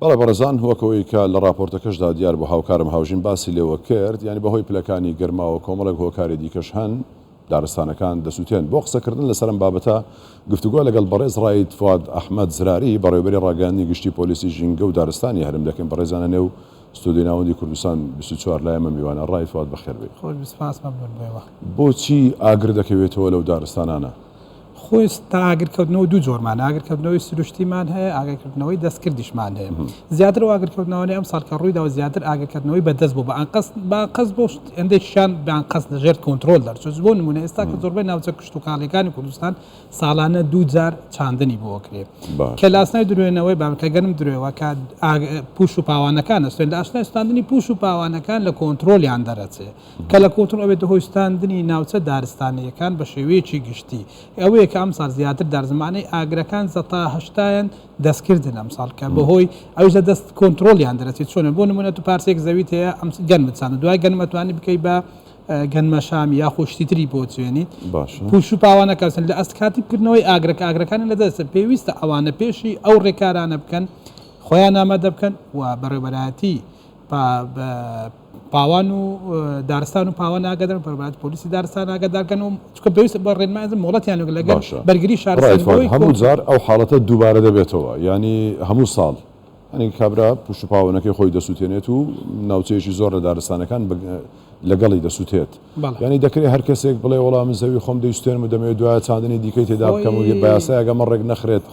بەڵێ بەڕێزان وەکەوەی کە لە راپۆرتەکەشدا دیار بۆ هاوکارم هاوژین باسی لێوە کرد، یعنی بەهۆی پلەکانی گەرماوە کۆمەڵێک هۆکاری دیکەش هەن دارستانەکان دەسووتێن. بۆ قسەکردن لەسەرم بابەتە گفتوگۆ لەگەڵ بەڕێز ڕایت فواد ئەحمەد زراری بەڕێوەبەری ڕاگەاندنی گشتی پۆلیسی ژینگە و دارستانی هەرم دەکەین. بەڕێزانە نێو ستودیۆی ناوەندی کوردستان 24 لای ئەمە میوانە. ڕایت فواد بەخێر بێت. بۆچی ئاگر دەکەوێتەوە لەو دارستانانە؟ خۆی تا ئاگرکەوتنەوە دوو جۆرمان ئاگرکەوتنەوەی سروشتیمان هەیە، ئاگرکردنەوەی دەستکردیشمان هەیە. زیاتر و ئاگرکەوتنەوەی ئەم ساڵ کە ڕوویداوە زیاتر ئاگرکردنەوەی بەدەست بوو بەقەست بۆ هەندێکیان بەقەست لەژێر کۆنتترۆل دەرچۆ بۆ نمونە ئێستا کە زۆربەی ناوچە کشت و کاڵەکانی کوردستان ساڵانە 2 جار چاندنی بۆکرێت کە لاسنای درێنەوەی بامکە گەرم درێەوە کە پوش و پاوانەکان ئەستێن لە ئاشنای ستاندنی پوش و پاوانەکان لە کۆنتترۆلیان دەرەچێت کە لە کۆنتترۆل ئەوێت هۆی ستاندنی ناوچە دارستانیەکان بە شێوەیەکی گشتی ئەوەیە کە ئەم ساڵ زیاتر دارزمانەی ئاگرەکان زەتا هەشتایان دەستکردن ئەم ساڵ کە بەهۆی ئەوژە دەست کۆنتترۆلیان دەرەچێت چۆنە بۆ نمونە تو پارسێک زەویت هەیە ئەم گەنمتچان دوای گەنمەتوانی بکەیت بە گەنمە شامی یا خۆشتیتری بۆ چێنیت پوش و پاوانەکەسن لە ئەستکاتی بکردنەوەی ئاگرەکانی لەدەستە پێویستە ئەوانە پێشی ئەو ڕێکارانە بکەن خۆیان ئامادە بکەن و بەڕێوەبەرایەتی پاوان و دارستان و پاوان ئاگادار بەربات پۆلیسی دارستان ئاگادارکەن و چکە پێویست بە ڕێنمایە مۆڵەتیان لەگەڵ بەرگری شارستان هەموو جار ئەو حاڵەتە دووبارە دەبێتەوە، ینی هەموو ساڵ ئەنی کابرا پوش و پاوانەکەی خۆی دەسووتێنێت و ناوچەیەکی زۆر لە دارستانەکان لەگەڵی دەسووتێت. ینی دەکرێت هەر کەسێک بڵێ وەڵامی زەوی خۆم دەیستێنم و دەمەوێت دوای چاندنی دیکەی تێدا بکەم و بە یاسایەگەمە ڕێک نەخرێت.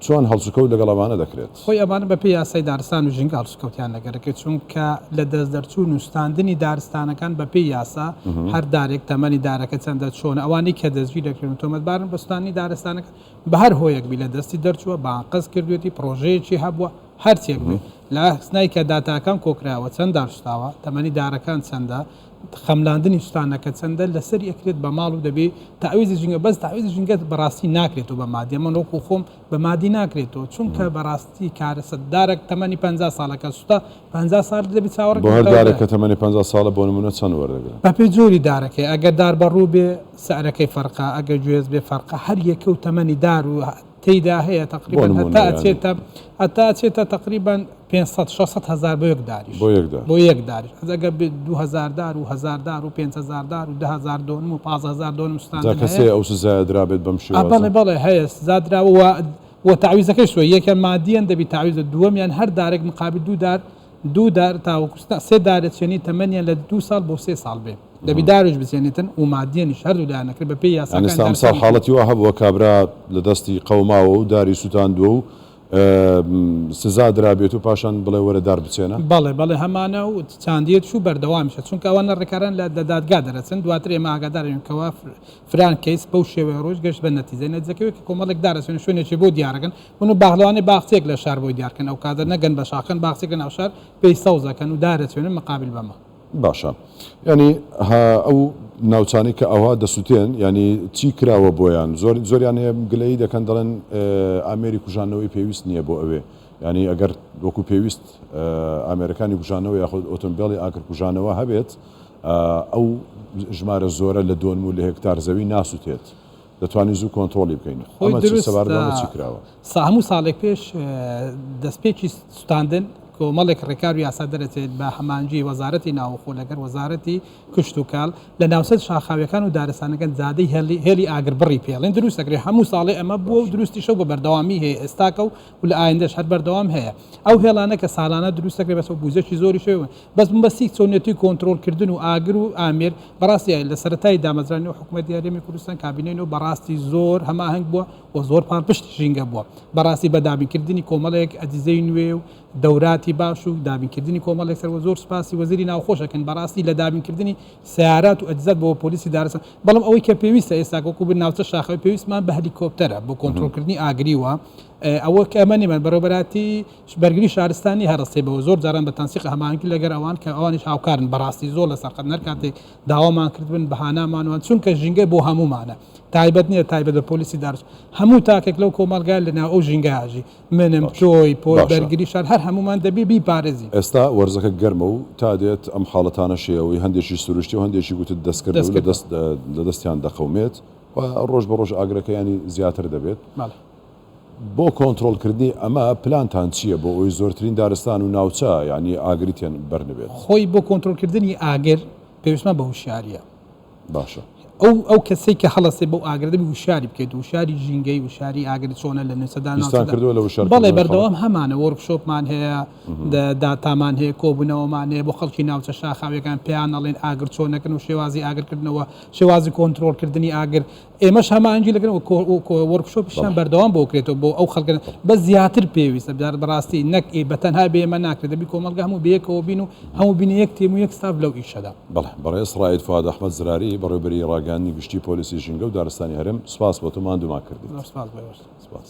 چۆن هەڵسوکەوت لەگەڵ ئەمانە دەکرێت؟ خۆی ئەمانە بە پێی یاسای دارستان و ژینگە هەڵسوکەوتیان نەگەرەکەێت چونکە لە دەست دەرچوون و ستاندنی دارستانەکان بە پێی یاسا هەر دارێک تەمەنی دارەکە چەندە چۆن ئەوانی کە دەستگیر دەکرێن تۆمەتبارن بەستانی دارستانەکە بە هەر هۆیەکبی لە دەستی دەرچووە باقەز کردوێتی پرۆژەیەکی هەبووە هەرچێک بێ لە سنای کە داتاکان کۆکراوە چەند داشتاوە تەمەنی دارەکان چەندە خەملاندنی شتانەکە چەندە لەسەر یەکرێت بە ماڵ و دەبێ تاویزی ژینگە بەس تاویزی ژینگەت بەڕاستی ناکرێت و بە مادی ئەمەۆکو خۆم بە مادی ناکرێتەوە چونکە بەڕاستی کارەسەددارێک تەمەنی 50 ساڵەکە سوتا 50 ساڵ دەبێت چاوەڕ بۆ هەردارێک کە تەمەنی 50 ساڵە بۆ نمونە چەند وەردەگرێت بە پێی جۆری دارەکەی ئەگەر دار بەڕوو بێ سعرەکەی فەرقا ئەگەر گوێز بێ فەرقا هەر یەکە و تەمەنی دار و تێیدا هەیە تقریبا هەتا ئەچێتە تقریبا 500-600 هزار بۆ یەک داریش بۆ یەک داریش ئەگە 2000 دار و 1000 دار و 500 دار و 10,000 دۆنم و 15,000 دۆنم کەسێ ئەو سزایەدرابێت بەم شێوازە. بەڵێ هەیە زادراوە و تعویزەکەی شوە یەکە مادیەن دەبی تعویزە دووەمیان هەر دارێک مقابل دوو دار تاوەکوستا سێ دارێت چێنی تەمەنیان لە 2 ساڵ بۆ 3 ساڵ بێ دەبی داروش بچێنێتن و مادیێنیش هەردوودانەکرد بە پێی یاساکان. ساڵ حاڵەتی وە هەبووە کابرا لە دەستی قەوماوە و داری سووتاندووە و سزا درابێت و پاشان بڵێ وەرە دار بچێنە. بەڵێ هەمانە و چاندیت شو بەردەوامیشە چونکە ئەوانە ڕێکاران لە دادگا دەرەچن دواتر ئێمە ئاگادارێنکەوە فران کەیس بەو شێوەیە ڕۆژ گەشت بە نەتیجەی نەتیجەکەوێت کە کۆمەڵێک دارەچێن شوێنێکی بۆ دیارەکەن ون و باغڵوانی باخچێک لە شار بۆی دیارکەن ئەو کاتە نەگەن بە شاخن باخچێکە ناو شار پێی سەوزەکەن و دارەچێنن مقابل بەمە. باشە ینی ئەو ناوچانی کە ئەوها دەسووتێن ینی چی کراوە بۆیان زۆریان گلەی دەکەن دەڵێن ئامێری کوژانەوەی پێویست نییە بۆ ئەوێ ینی ئەگەر وەکو پێویست ئامێرەکانی کوژانەوە یاخود ئۆتۆمبیلی ئاگر کوژانەوە هەبێت ئەو ژمارە زۆرە لە 2 و لە هێکتار زەوی ناسووتێت دەتوانین زوو کۆنتترۆلی بکەین. سەبارەتەوە چی کراوە؟ هەموو ساڵێک پێش دەستپێکی سوستاندن کۆمەڵێک ڕێکار و یاسا دەرەچێت بە هەمانجی وەزارەتی ناوخۆ لەگەر وەزارەتی کشت و کاڵ لە ناوسەد شاخاویەکان و دارستانەکان زادەی هێلی ئاگر بڕی پێڵێن دروستەکرێت هەموو ساڵی ئەمە بووە و دروستی شەو بە بەردەوامی هەیە ئێستاکە و لە ئایندەش هەر بەردەوام هەیە ئەو هێڵانە کە ساڵانە دروستەکرێت بەسەوە بوزەکی زۆری شێوە بەس بەسی چۆنێتی کۆنتترۆلکردن و ئاگر و ئامێر بەڕاستی لە سەرەتای دامەزرانی و حکوومەتی یاریمی کوردستان کابینەوە بەڕاستی زۆر هەماهنگ بووە و زۆر پاڵپشتی ژینگە بووە بەڕاستی بە دابینکردنی کۆمەڵێک ئەجزەی نوێ و دەوراتی باش و دابینکردنی کۆمەڵێک سەر زۆر سپاسی وەزیری ناوخۆشەکەن بەڕاستی لە دابینکردنی سیارات و ئەجزات بۆ پۆلیسی دارستان بەڵام ئەوەی کە پێویستە ئێستا وەکو بن ناوچە شاخەوەی پێویستمان بە هەلیکۆپتەرە بۆ کۆنتترۆلکردنی ئاگریوە ئەوە کە ئەمەنیمان بەڕێوەبەراتی بەرگری شارستانی هەڕستی بەوە زۆر جاران بە تەنسیق هەمانگی لەگەر ئەوان کە ئەوانیش هاوکارن بەڕاستی زۆر لە سەرقەت نەر کاتێک داوامان کردبن بەهانامانوان چونکە ژینگە بۆ هەمومانە تایبەت نییە تایبەت بە پۆلیسی دارست هەموو تاکێک لەو کۆمەلگای لەناو ئەو ژینگەهاژی منم تۆی پۆل بەرگری شار هەر هەمومان دەبێ بیپارێزی. ئێستا وەرزەکە گەرمە و تا دێت ئەم حاڵەتانە شێەوەی هەندێکی سروشتی و هەندێکی گوتت دەستکرد لە دەستیان دەخەومێت و ڕۆژ بە ڕۆژ ئاگرەکەیانی زیاتر دەبێت. بۆ کۆنتترۆلکردنی ئەمە پلانتان چییە بۆ ئەوی زۆرترین دارستان و ناوچە ینی ئاگریتیان بەرنبێت خۆی بۆ کۆنتترۆلکردنی ئاگر پێویستمان بە هوشیاریە باشە ئەو کەسێک کە هەڵسێ بۆ ئاگردەبی وشاری بکەیت وشاری ژینگەی وشاری ئاگر چۆنە لە نوێسەدان کردووە لە وشار بەڵێ بەردەوام هەمانە وەرکشۆپمان هەیە داتامان هەیە کۆبوونەوەمان هەیە بۆ خەڵکی ناوچە شاخاویەکان پێیان ئەڵێن ئاگر چۆنەکەن و شێوازی ئاگرکردنەوە شێوازی کۆنتترۆلکردنی ئاگر ئێمەش هەمانجی لەگەن وەرکشۆپیشان بەردەوام بۆ کرێتەوە بۆ ئەو خەڵکن بە زیاتر پێویستە بەڕاستی نەک بەتەنها بێمە ناکرێت دەبی کۆمەلگە هەموو بەیەکەوە بین و هەموو بینە یەک تێم و یەک ستاف لەو ئیشەدا بەڵێ بەڕێز ڕایەت فواد ئەحمەد زراری بەڕێوەبەری ڕاگەیاندنی گشتی پۆلیسی ژینگە و دارستانی هەرم سپاس بۆ تۆ ماندوومان کردی سپاس.